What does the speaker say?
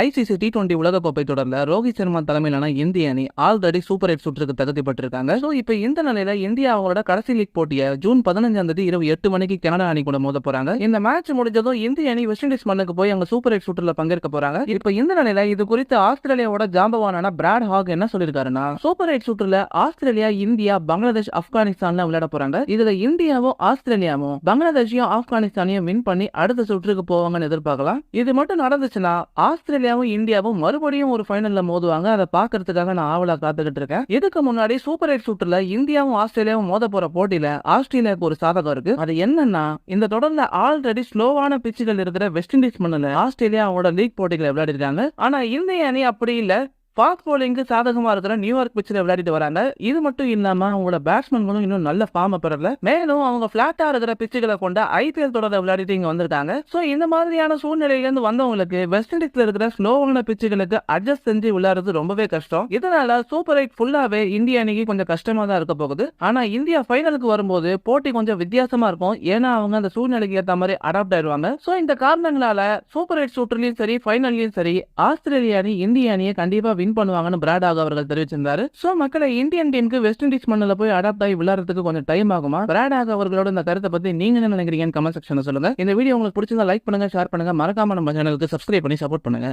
ICC T20 உலகக்கோப்பை தொடர்ல ரோஹித் சர்மா தலைமையிலான இந்திய அணி ஆல்ரெடி சூப்பர் 8 சுற்றுக்கு தகுதி பெற்றிருக்காங்க. சோ இப்போ இந்த நிலையில இந்தியா அவங்களோட கடைசி லீக் போட்டியை ஜூன் 15ஆம் தேதி இரவு 8 மணிக்கு கனடா அணி கூட மோத போறாங்க. இந்த மேட்ச் முடிஞ்சதும் இந்திய அணி வெஸ்ட் இண்டீஸ் மண்ணுக்கு போய் அங்க சூப்பர் 8 சுற்றுல பங்கேற்க போறாங்க. இப்போ இந்த நிலையில இது குறித்து ஆஸ்திரேலியாவோட ஜாம்பவானான பிராட் ஹாக் என்ன சொல்லிருக்காருன்னா, சூப்பர் 8 சுற்றுல ஆஸ்திரேலியா, இந்தியா, பங்களாதேஷ், ஆப்கானிஸ்தான்ல விளையாட போறாங்க. இதுல இந்தியாவும் ஆஸ்திரேலியாவும் பங்களாதேஷையும் ஆப்கானிஸ்தானையும் வின் பண்ணி அடுத்த சுற்றுக்கு போவாங்கன்னு எதிர்பார்க்கலாம். இது மட்டும் நடந்துச்சுன்னா ஆஸ்திரேலியாவும் இந்தியாவும் மறுபடியும் ஒரு ஃபைனல்ல மோதுவாங்க. அதை பாக்குறதுக்காக நான் ஆவலா காத்துக்கிட்டு இருக்கேன். இதுக்கு முன்னாடி சூப்பர் 8 சுற்றுல இந்தியாவும் ஆஸ்திரேலியாவும் மோத போற போட்டியில ஆஸ்திரேலியாவுக்கு ஒரு சாதகம் இருக்கு. அது என்னன்னா, இந்த தொடர்ல ஆல்ரெடி ஸ்லோவான பிச்சுகள் இருக்கிற வெஸ்ட் இண்டீஸ் மண்ணுல ஆஸ்திரேலியாவோட லீக் போட்டிகளை விளையாடி இருக்காங்க. ஆனா இந்திய அணி அப்படி இல்ல, ஃபாஸ்ட் போலிங்கு சாதகமா இருக்கிற நியூயார்க் பிச்சில் விளையாடிட்டு வராங்க. இது மட்டும் இல்லாம அவங்களோட பேட்ஸ்மேன்களும் இன்னும் நல்ல ஃபார்ம் பெறல. மேலும் அவங்க பிளாட்டா இருக்கிற பிச்சுகளை கொண்ட ஐபிஎல் தொடரை விளையாடிட்டு இங்க வந்திருக்காங்க. சோ இந்த மாதிரியான சூழ்நிலையில இருந்து வந்தவங்களுக்கு வெஸ்ட் இண்டீஸ்ல இருக்கிற ஸ்லோவான பிச்சுகளுக்கு அட்ஜஸ்ட் செஞ்சு விளையாடுறது ரொம்பவே கஷ்டம். இதனால சூப்பர் 8 ஃபுல்லாவே இந்திய அணிக்கு கொஞ்சம் கஷ்டமா தான் இருக்க போகுது. ஆனா இந்தியா ஃபைனலுக்கு வரும்போது போட்டி கொஞ்சம் வித்தியாசமா இருக்கும். ஏன்னா அவங்க அந்த சூழ்நிலைக்கு ஏற்ற மாதிரி அடாப்ட் ஆயிடுவாங்க. சோ இந்த காரணங்களால சூப்பர் 8 சுற்றுலயும் சரி, ஃபைனல்லயும் சரி, ஆஸ்திரேலிய அணி இந்திய அணியை கண்டிப்பா வின் பண்ணுவாங்கன்னு பிராட் ஹாக் அவர்கள் தெரிவிச்சிருந்தாரு. சோ மக்களை, இந்தியன் டீமுக்கு வெஸ்ட் இண்டீஸ் மண்ணில் போய் அடாப்ட் ஆகி விளையாடுறதுக்கு கொஞ்சம் டைம் ஆகுமா? பிராட் ஹாக் அவர்களோட இந்த கருத்தை பத்தி நீங்க என்ன நினைக்கிறீங்கன்னு கமெண்ட் செக்ஷன்ல சொல்லுங்க. இந்த வீடியோ உங்களுக்கு பிடிச்சிருந்தா லைக் பண்ணுங்க, ஷேர் பண்ணுங்க, மறக்காம நம்ம சேனலுக்கு சப்ஸ்கிரைப் பண்ணி சப்போர்ட் பண்ணுங்க.